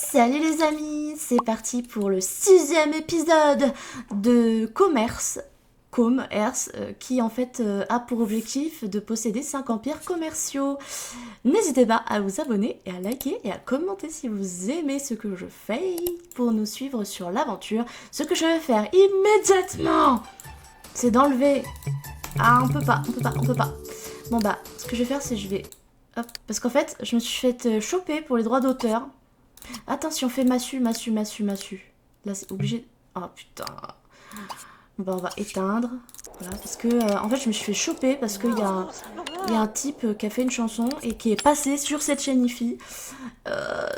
Salut les amis, c'est parti pour le 6e épisode de Commerce, qui en fait a pour objectif de posséder 5 empires commerciaux. N'hésitez pas à vous abonner et à liker et à commenter si vous aimez ce que je fais pour nous suivre sur l'aventure. Ce que je vais faire immédiatement, c'est d'enlever... Ah, on peut pas. Bon bah, ce que je vais faire, c'est je vais... Hop, parce qu'en fait, je me suis fait choper pour les droits d'auteur. Attention, fais massue. Là, c'est obligé... Oh putain. Bon, on va éteindre. Voilà, parce que... en fait, je me suis fait choper parce qu'il y a un type qui a fait une chanson et qui est passé sur cette chaîne IFI.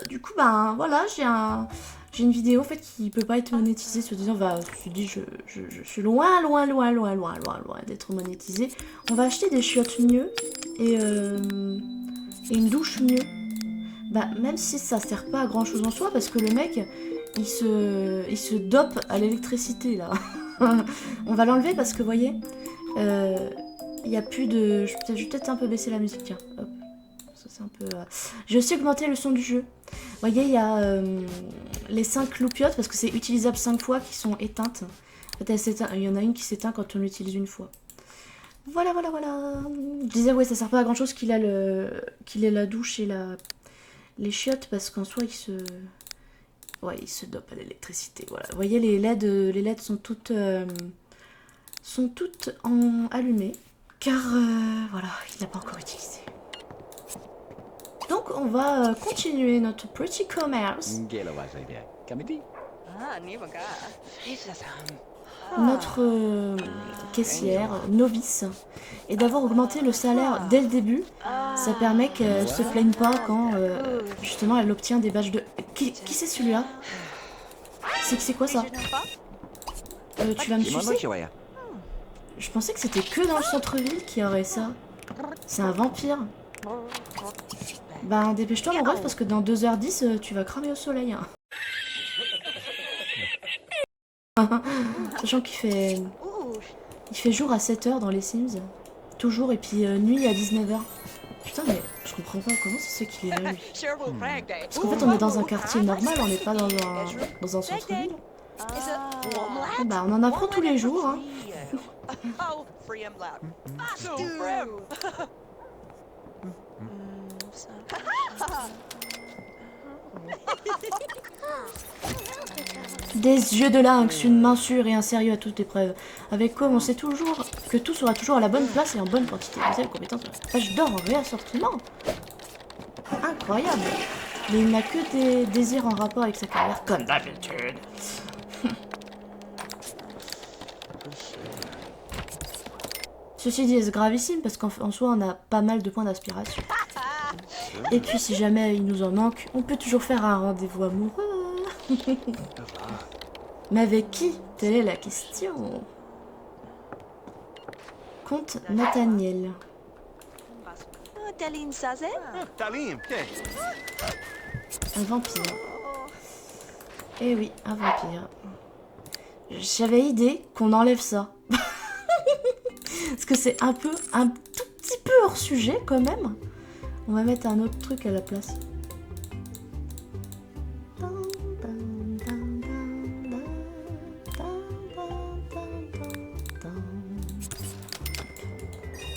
Du coup, ben voilà, j'ai une vidéo en fait qui peut pas être monétisée, se disant, bah, je me dis, je suis loin d'être monétisée. On va acheter des chiottes mieux et une douche mieux. Bah, même si ça sert pas à grand chose en soi, parce que le mec, il se dope à l'électricité là. On va l'enlever parce que, vous voyez, il y a plus de. Je vais peut-être un peu baisser la musique, tiens. Hop. Ça, c'est un peu. J'ai aussi augmenté le son du jeu. Vous voyez, il y a les 5 loupiottes, parce que c'est utilisable 5 fois, qui sont éteintes. En fait, il y en a une qui s'éteint quand on l'utilise une fois. Voilà. Je disais, ouais, ça sert pas à grand chose qu'il ait la douche et les chiottes, parce qu'en soi, il se dope à l'électricité. Voilà. Vous voyez, les LED sont toutes allumées, car voilà, il n'a pas encore utilisé. Donc, on va continuer notre petit commerce. Notre caissière novice, et d'avoir augmenté le salaire dès le début, ça permet qu'elle se plaigne pas quand justement elle obtient des badges de... Qui c'est celui-là? C'est quoi ça? Tu vas me sucer? Je pensais que c'était que dans le centre-ville qu'il y aurait ça. C'est un vampire. Ben dépêche-toi mon ref, parce que dans 2h10 tu vas cramer au soleil. Sachant qu'il fait jour à 7h dans les Sims. Toujours, et puis nuit à 19h. Putain, mais je comprends pas comment c'est qu'il est là, lui. Parce qu'en fait, on est dans un quartier normal, on n'est pas dans un centre-ville. Bah, on en apprend tous les jours, hein. Des yeux de lynx, une main sûre et un sérieux à toute épreuve. Avec Com, on sait toujours que tout sera toujours à la bonne place et en bonne quantité. Vous avez compétences. Page d'or en réassortiment. Incroyable. Mais il n'a que des désirs en rapport avec sa carrière, comme d'habitude. Ceci dit, est-ce gravissime parce qu'en soi, on a pas mal de points d'aspiration. Et puis, si jamais il nous en manque, on peut toujours faire un rendez-vous amoureux. Mais avec qui? Telle est la question. Comte Nathaniel. Un vampire. Eh oui, un vampire. J'avais idée qu'on enlève ça. Parce que c'est un tout petit peu hors sujet quand même. On va mettre un autre truc à la place.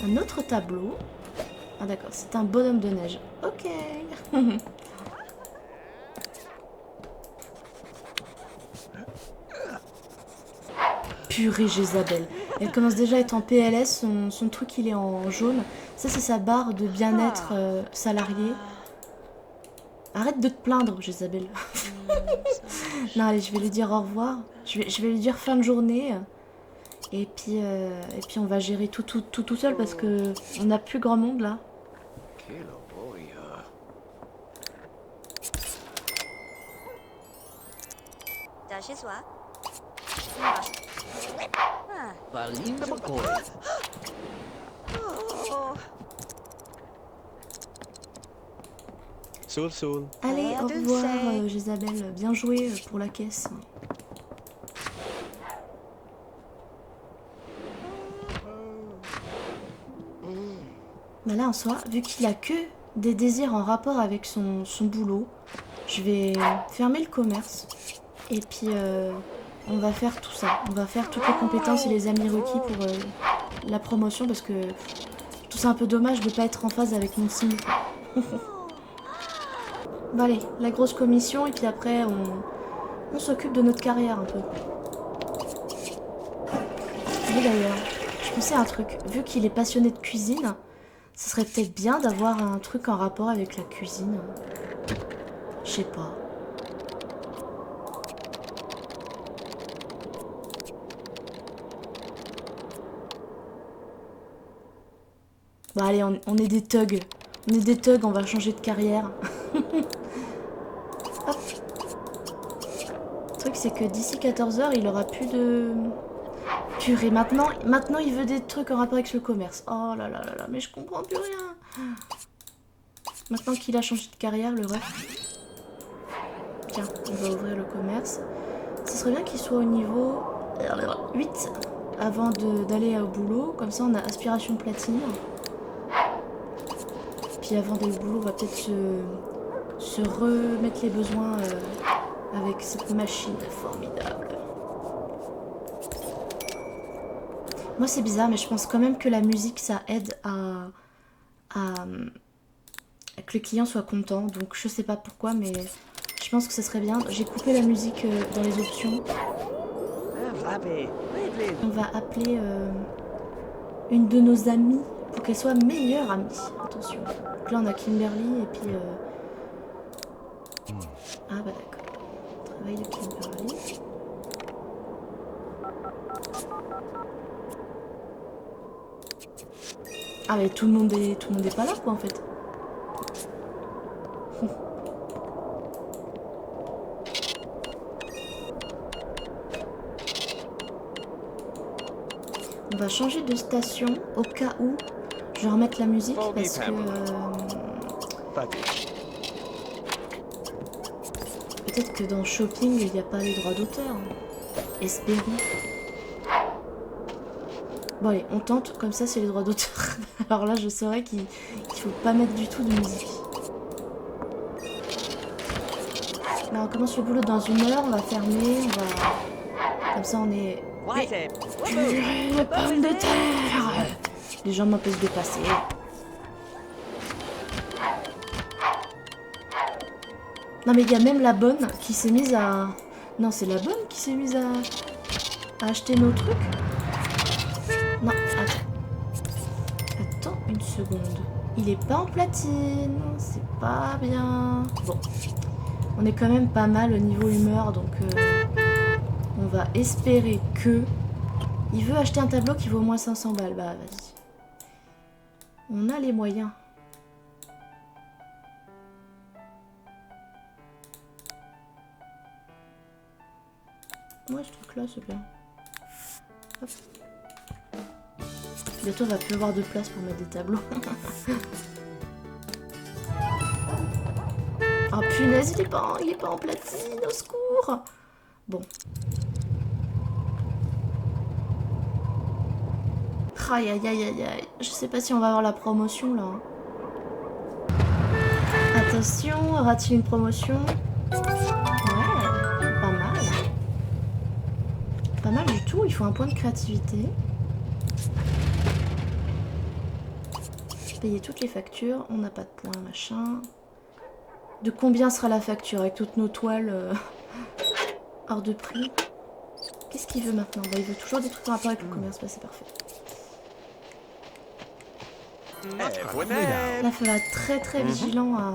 Un autre tableau. Ah d'accord, c'est un bonhomme de neige. Ok. Purée Jézabel. Elle commence déjà à être en PLS, son truc il est en jaune. Ça c'est sa barre de bien-être salarié. Arrête de te plaindre Jézabel. Non allez, je vais lui dire au revoir. Je vais lui dire fin de journée. Et puis on va gérer tout seul parce que on n'a plus grand monde là. Allez, au revoir Jézabel. Bien joué pour la caisse. Bah là en soi, vu qu'il a que des désirs en rapport avec son boulot, Je vais fermer le commerce. Et puis on va faire tout ça. On va faire toutes les compétences et les amis requis pour la promotion parce que tout c'est un peu dommage de pas être en phase avec mon signe. Bon allez, la grosse commission et puis après on s'occupe de notre carrière un peu. Et d'ailleurs, je pensais à un truc. Vu qu'il est passionné de cuisine, ce serait peut-être bien d'avoir un truc en rapport avec la cuisine. Je sais pas. Bon allez, on est des thugs. On est des thugs, on va changer de carrière. Hop. Le truc c'est que d'ici 14 h, il aura plus de... Purée, maintenant il veut des trucs en rapport avec le commerce. Oh là là là là, mais je comprends plus rien. Maintenant qu'il a changé de carrière, le ref. Tiens, on va ouvrir le commerce. Ce serait bien qu'il soit au niveau 8 avant d'aller au boulot. Comme ça, on a aspiration platine. Puis avant d'aller au boulot, on va peut-être se remettre les besoins avec cette machine formidable. Moi, c'est bizarre, mais je pense quand même que la musique, ça aide à que le client soit content. Donc, je sais pas pourquoi, mais je pense que ça serait bien. J'ai coupé la musique dans les options. On va appeler une de nos amies pour qu'elle soit meilleure amie. Attention. Donc là, on a Kimberly et puis... Ah bah d'accord. Travail de Kimberly. Ah mais tout le monde est pas là quoi en fait. On va changer de station au cas où je vais remettre la musique parce que peut-être que dans Shopping il n'y a pas les droits d'auteur. Espérons. Bon allez, on tente, comme ça c'est les droits d'auteur. Alors là je saurais qu'il faut pas mettre du tout de musique. Là on commence le boulot dans 1 heure, on va fermer, on va... Comme ça on est... Purée, les pommes de terre! Les gens m'empêchent de passer. Non mais il y a même la bonne qui s'est mise à... Non c'est la bonne qui s'est mise à acheter nos trucs. Non, attends. Attends une seconde. Il est pas en platine. C'est pas bien. Bon. On est quand même pas mal au niveau humeur. Donc on va espérer que... Il veut acheter un tableau qui vaut au moins 500 balles. Bah vas-y. On a les moyens. Ouais, ce truc là c'est bien. Hop. Bientôt on va plus avoir de place pour mettre des tableaux. Oh punaise, il est pas en platine, au secours. Bon. Aïe aïe aïe aïe aïe. Je sais pas si on va avoir la promotion là. Attention, aura-t-il une promotion? Ouais, pas mal. Pas mal du tout, il faut un point de créativité. Payer toutes les factures, on n'a pas de points, machin. De combien sera la facture avec toutes nos toiles hors de prix? Qu'est-ce qu'il veut maintenant? Bah, il veut toujours des trucs en rapport avec le commerce, bah, c'est parfait. Là, il faudra être très très vigilant à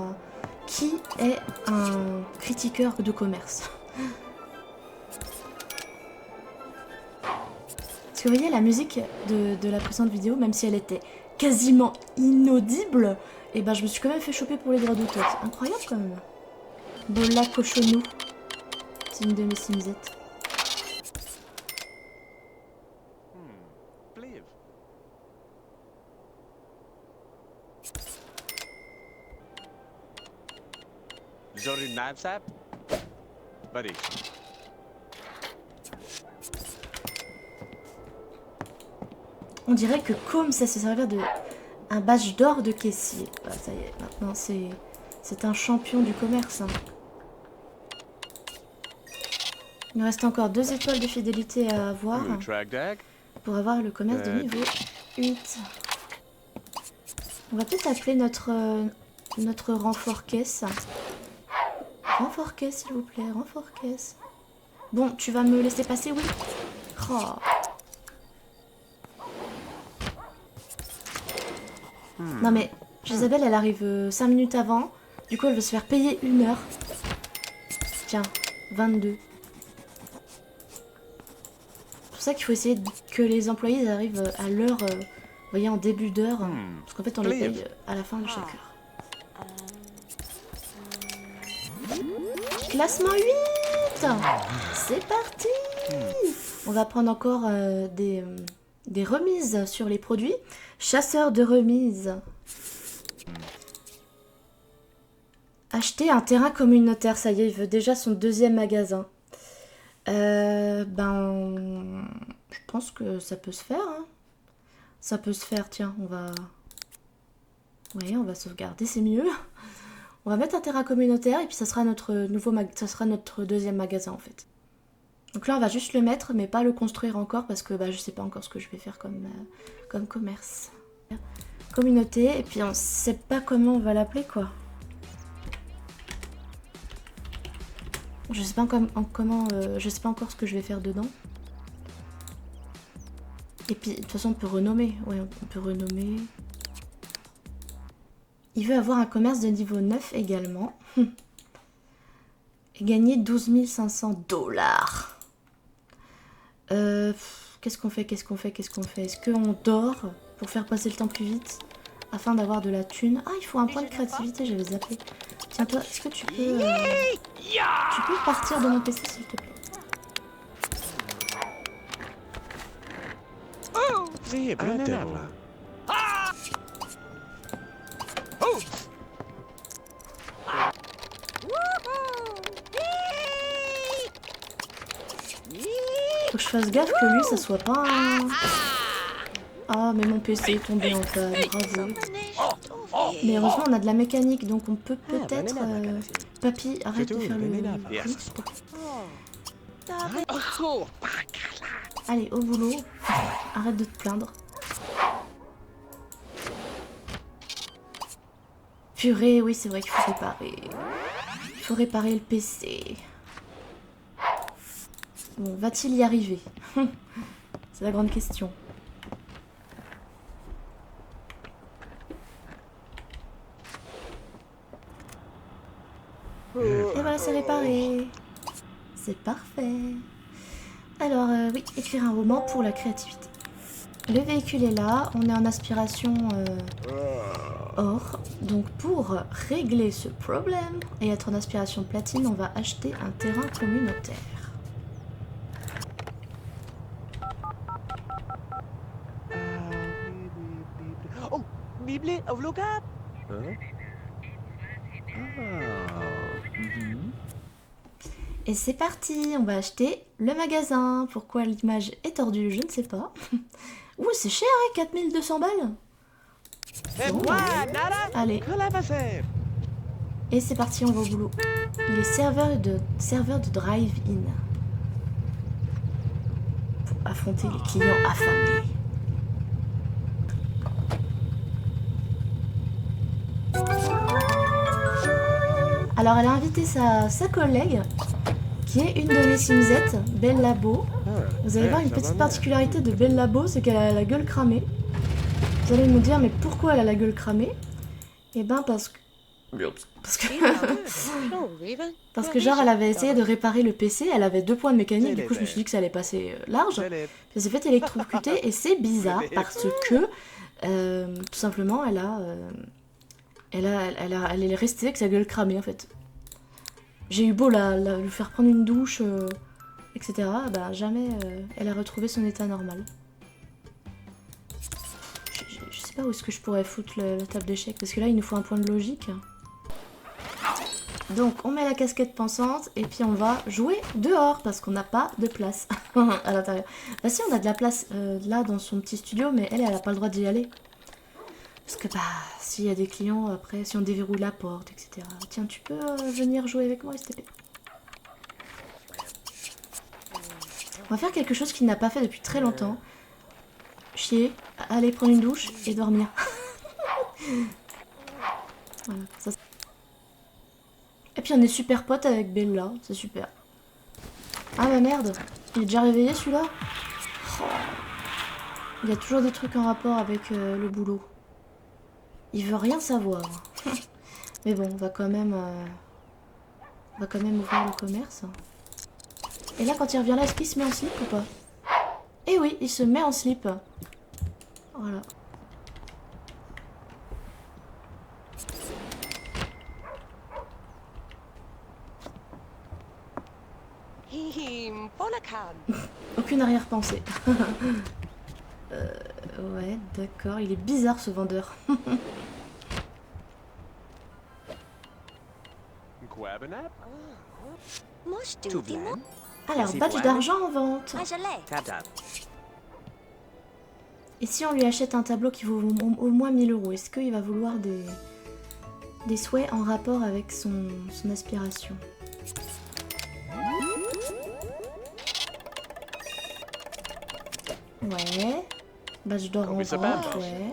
qui est un critiqueur de commerce. Parce que vous voyez, la musique de la précédente vidéo, même si elle était quasiment inaudible, et ben je me suis quand même fait choper pour les droits d'auteur. C'est incroyable quand même. Bola Cochonou. C'est une de mes simzettes. On dirait que comme ça se servir de un badge d'or de caissier. Bah, ça y est, maintenant c'est un champion du commerce. Hein. Il nous reste encore 2 étoiles de fidélité à avoir pour avoir le commerce de niveau 8. On va peut-être appeler notre renfort caisse. Renfort caisse, s'il vous plaît, renfort caisse. Bon, tu vas me laisser passer, oui. Oh. Non mais, Isabelle, elle arrive 5 minutes avant. Du coup, elle veut se faire payer 1 heure. Tiens, 22. C'est pour ça qu'il faut essayer que les employés arrivent à l'heure, vous voyez, en début d'heure. Parce qu'en fait, on les paye à la fin de chaque heure. Classement 8. C'est parti. On va prendre encore des remises sur les produits. Chasseur de remises. Acheter un terrain communautaire. Ça y est, il veut déjà son 2e magasin. Je pense que ça peut se faire. Hein. Ça peut se faire, tiens, on va... Oui, on va sauvegarder, c'est mieux. On va mettre un terrain communautaire et puis ça sera notre ça sera notre 2e magasin en fait. Donc là on va juste le mettre mais pas le construire encore parce que je sais pas encore ce que je vais faire comme commerce. Communauté et puis on sait pas comment on va l'appeler quoi. Je sais pas je sais pas encore ce que je vais faire dedans. Et puis de toute façon on peut renommer. Ouais, on peut renommer. Il veut avoir un commerce de niveau 9 également. Et gagner 12 500 $. Qu'est-ce qu'on fait? Est-ce qu'on dort pour faire passer le temps plus vite afin d'avoir de la thune? Ah, il faut un point de créativité, j'avais zappé. Tiens, toi, est-ce que tu peux partir de mon PC, s'il te plaît? Faut que je fasse gaffe que lui, ça soit pas un... Ah, mais mon PC est tombé en panne, bravo. Mais heureusement, on a de la mécanique, donc on peut peut-être... Papy, arrête de faire le... Allez, au boulot. Arrête de te plaindre. Purée, oui, c'est vrai qu'il faut réparer. Il faut réparer le PC. Bon, va-t-il y arriver? C'est la grande question. Et voilà, c'est réparé. C'est parfait. Alors, oui, écrire un roman pour la créativité. Le véhicule est là, on est en aspiration or. Donc pour régler ce problème et être en aspiration platine, on va acheter un terrain communautaire. Oh, Bible, avlogat. Et c'est parti, on va acheter le magasin. Pourquoi l'image est tordue, je ne sais pas. Ouh, c'est cher, hein, 4200 balles. Bon, allez. Et c'est parti, on va au boulot. Il est serveur de drive-in. Pour affronter les clients affamés. Alors elle a invité sa collègue, qui est une de mes Simzettes, Belle Labo. Vous allez voir une petite particularité de Belle Labo, c'est qu'elle a la gueule cramée. Vous allez me dire, mais pourquoi elle a la gueule cramée? Eh ben parce que genre elle avait essayé de réparer le PC, elle avait 2 points de mécanique, du coup je me suis dit que ça allait pasait large. Puis elle s'est fait électrocuter et c'est bizarre parce que tout simplement elle est restée avec sa gueule cramée en fait. J'ai eu beau lui faire prendre une douche, etc. Bah jamais elle a retrouvé son état normal. Je sais pas où est-ce que je pourrais foutre la table d'échecs parce que là il nous faut un point de logique. Donc on met la casquette pensante et puis on va jouer dehors parce qu'on n'a pas de place à l'intérieur. Bah si, on a de la place là dans son petit studio, mais elle a pas le droit d'y aller. Parce que s'il y a des clients après, si on déverrouille la porte, etc. Tiens, tu peux venir jouer avec moi, s'il te plaît? va faire quelque chose qu'il n'a pas fait depuis très longtemps. Chier, aller prendre une douche et dormir. Voilà, ça. Et puis on est super potes avec Bella, c'est super. Ah bah merde, il est déjà réveillé celui-là? Oh. Il y a toujours des trucs en rapport avec le boulot. Il veut rien savoir. Mais bon, on va quand même ouvrir le commerce. Et là, quand il revient là, est-ce qu'il se met en slip ou pas? Eh oui, il se met en slip. Voilà. Hihim, Polakan. Aucune arrière-pensée. Ouais, d'accord. Il est bizarre ce vendeur. Quabanap. Tout bien. Alors, Merci, badge Poil. d'argent en vente. Tap tap. Et si on lui achète un tableau qui vaut au moins 1000 €, est-ce qu'il va vouloir des souhaits en rapport avec son aspiration? Ouais. Badge d'or en mais ça vente, va. ouais.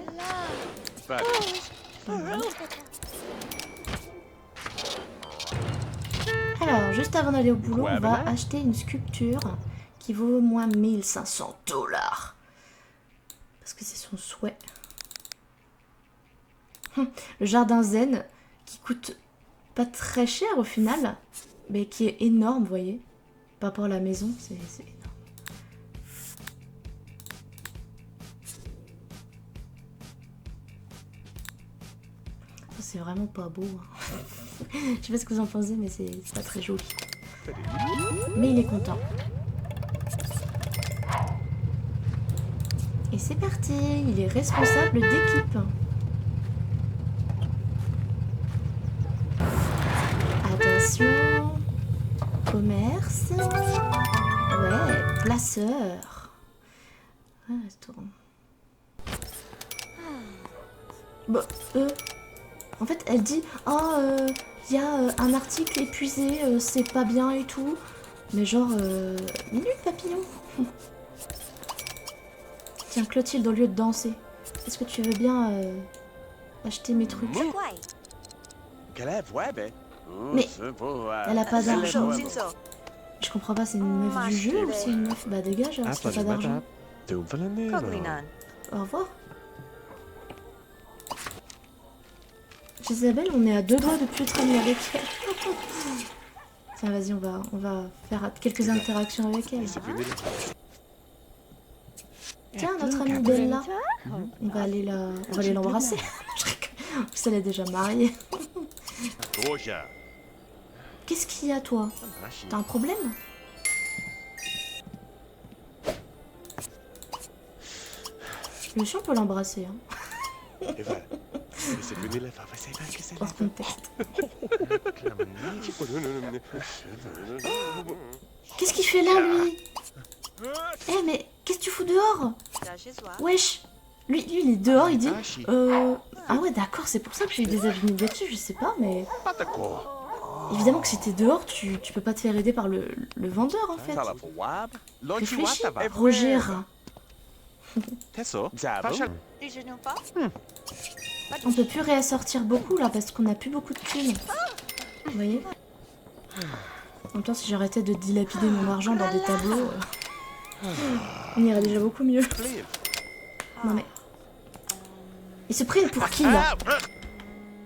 Alors, juste avant d'aller au boulot, on va acheter une sculpture qui vaut au moins 1500 $. Parce que c'est son souhait. Le jardin zen, qui coûte pas très cher au final, mais qui est énorme, vous voyez. Par rapport à la maison, c'est énorme. C'est vraiment pas beau. Je sais pas ce que vous en pensez, mais c'est pas très joli. Mais il est content. Et c'est parti, il est responsable d'équipe. Attention. Commerce. Ouais, placeur. Ah, restaurant. Bon, en fait, elle dit oh, y a un article épuisé, c'est pas bien et tout. Mais genre, minute papillon. Tiens, Clotilde, au lieu de danser, est-ce que tu veux bien acheter mes trucs? Mais elle a pas d'argent. Je comprends pas, c'est une meuf du jeu ou c'est une meuf? Bah dégage, alors, si t'as pas d'argent. Au revoir. Isabelle, on est à 2 doigts de plus être amis avec elle. Tiens, vas-y, on va faire quelques interactions avec elle. Tiens, notre amie Bella. On va aller l'embrasser. En plus, elle est déjà mariée. Qu'est-ce qu'il y a, toi? T'as un problème? Le chien peut l'embrasser, hein. Hors contexte. Qu'est-ce qu'il fait là, lui? Eh, mais qu'est-ce que tu fous dehors? Wesh. Lui, il est dehors, il dit... Ah ouais, d'accord, c'est pour ça que j'ai eu des avis négatifs, je sais pas, mais... Évidemment que si t'es dehors, tu peux pas te faire aider par le vendeur, en fait. Réfléchis, Roger. On peut plus réassortir beaucoup là parce qu'on a plus beaucoup de thunes. Vous voyez? En même temps, si j'arrêtais de dilapider mon argent dans des tableaux, on irait déjà beaucoup mieux. Non mais... Ils se prennent pour qui là?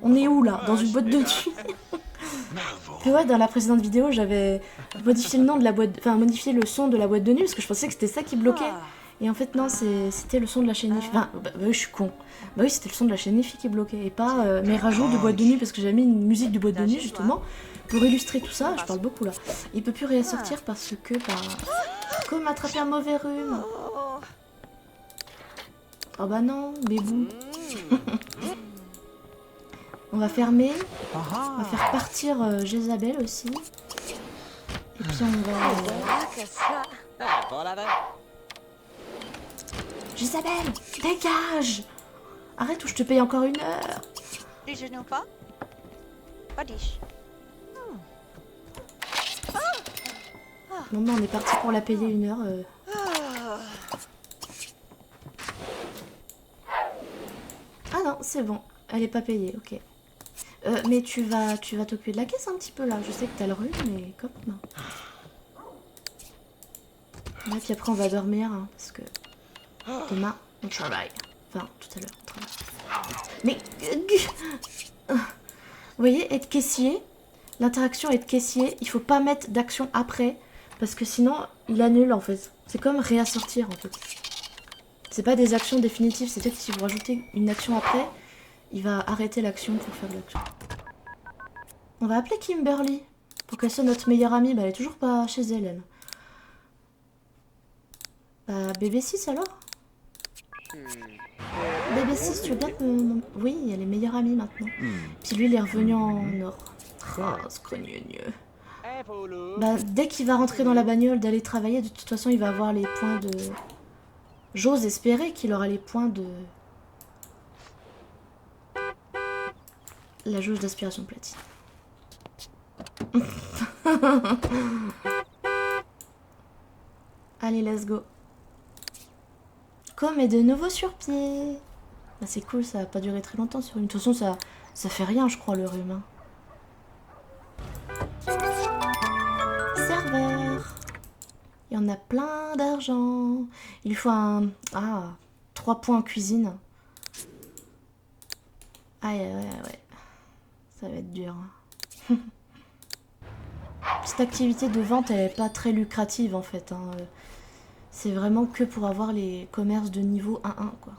On est où là? Dans une boîte de thunes? Puis ouais, dans la précédente vidéo, j'avais modifié le nom de la boîte... Enfin, modifié le son de la boîte de nuit parce que je pensais que c'était ça qui bloquait. Et en fait, non, c'était le son de la chaîne IFI. Enfin, bah oui, je suis con. Bah oui, c'était le son de la chaîne IFI qui bloquait. Et pas mes rajouts de boîte de nuit, parce que j'avais mis une musique de boîte de nuit, justement, pour illustrer tout ça. Je parle beaucoup, là. Il peut plus réassortir parce que, bah... Comme attraper un mauvais rhume. Oh bah non, bébou. On va fermer. On va faire partir Jézabel aussi. Et puis on va... Jézabel, dégage! Arrête ou je te paye encore 1 heure. Bon, bah, on est parti pour la payer 1 heure. Ah non, c'est bon. Elle est pas payée, ok. Mais tu vas t'occuper de la caisse un petit peu là. Je sais que t'as le rhume, mais comme non. Là, puis après on va dormir, hein, parce que demain on travaille. Enfin, tout à l'heure on travaille. Mais... Vous voyez, être caissier, l'interaction être caissier, il faut pas mettre d'action après, parce que sinon il annule en fait. C'est comme réassortir en fait. C'est pas des actions définitives, c'est-à-dire que si vous rajoutez une action après, il va arrêter l'action pour faire de l'action. On va appeler Kimberly, pour qu'elle soit notre meilleure amie. Bah elle est toujours pas chez elle, elle. Bah, bébé 6 alors? Bébé 6, tu veux bien que... Oui, elle est meilleure amie maintenant. Puis lui, il est revenu en or. Ah, scrogneux. Bah, dès qu'il va rentrer dans la bagnole d'aller travailler, de toute façon, il va avoir les points de... J'ose espérer qu'il aura les points de... La jauge d'aspiration platine. Allez, let's go. Com est de nouveau sur pied. Bah, c'est cool, ça va pas durer très longtemps sur une. De toute façon, ça fait rien, je crois, le rhume. Serveur. Il y en a plein d'argent. Il lui faut un... Ah, 3 points en cuisine. Ah, ouais. Ça va être dur. Cette activité de vente, elle est pas très lucrative, en fait. Hein. C'est vraiment que pour avoir les commerces de niveau 1-1, quoi.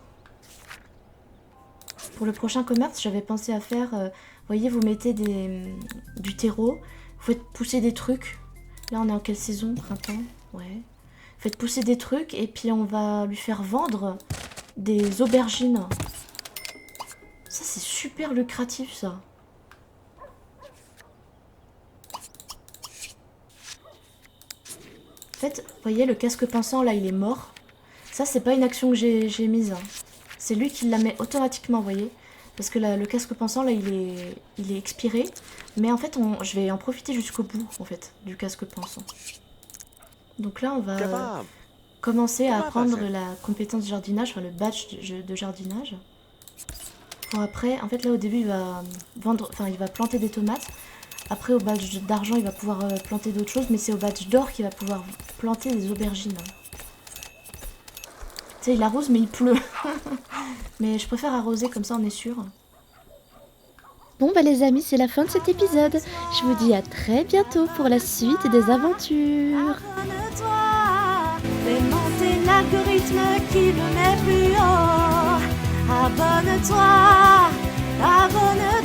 Pour le prochain commerce, j'avais pensé à faire... vous voyez, vous mettez du terreau. Vous faites pousser des trucs. Là, on est en quelle saison? Printemps? Ouais. Faites pousser des trucs et puis on va lui faire vendre des aubergines. Ça, c'est super lucratif, ça. En fait, vous voyez, le casque pensant, là, il est mort. Ça, c'est pas une action que j'ai mise. Hein. C'est lui qui la met automatiquement, vous voyez. Parce que là, le casque pensant, là, il est expiré. Mais en fait, je vais en profiter jusqu'au bout, en fait, du casque pensant. Donc là, on va commencer à apprendre la compétence jardinage, enfin le badge de jardinage. Pour après, en fait, là, au début, il va vendre, enfin, il va planter des tomates. Après, au badge d'argent, il va pouvoir planter d'autres choses, mais c'est au badge d'or qu'il va pouvoir planter des aubergines. Tu sais, il arrose, mais il pleut. Mais je préfère arroser, comme ça, on est sûr. Bon, bah les amis, c'est la fin de cet épisode. Je vous dis à très bientôt pour la suite des aventures. Abonne-toi, fais monter l'algorithme qui me met plus haut. Abonne-toi, abonne-toi.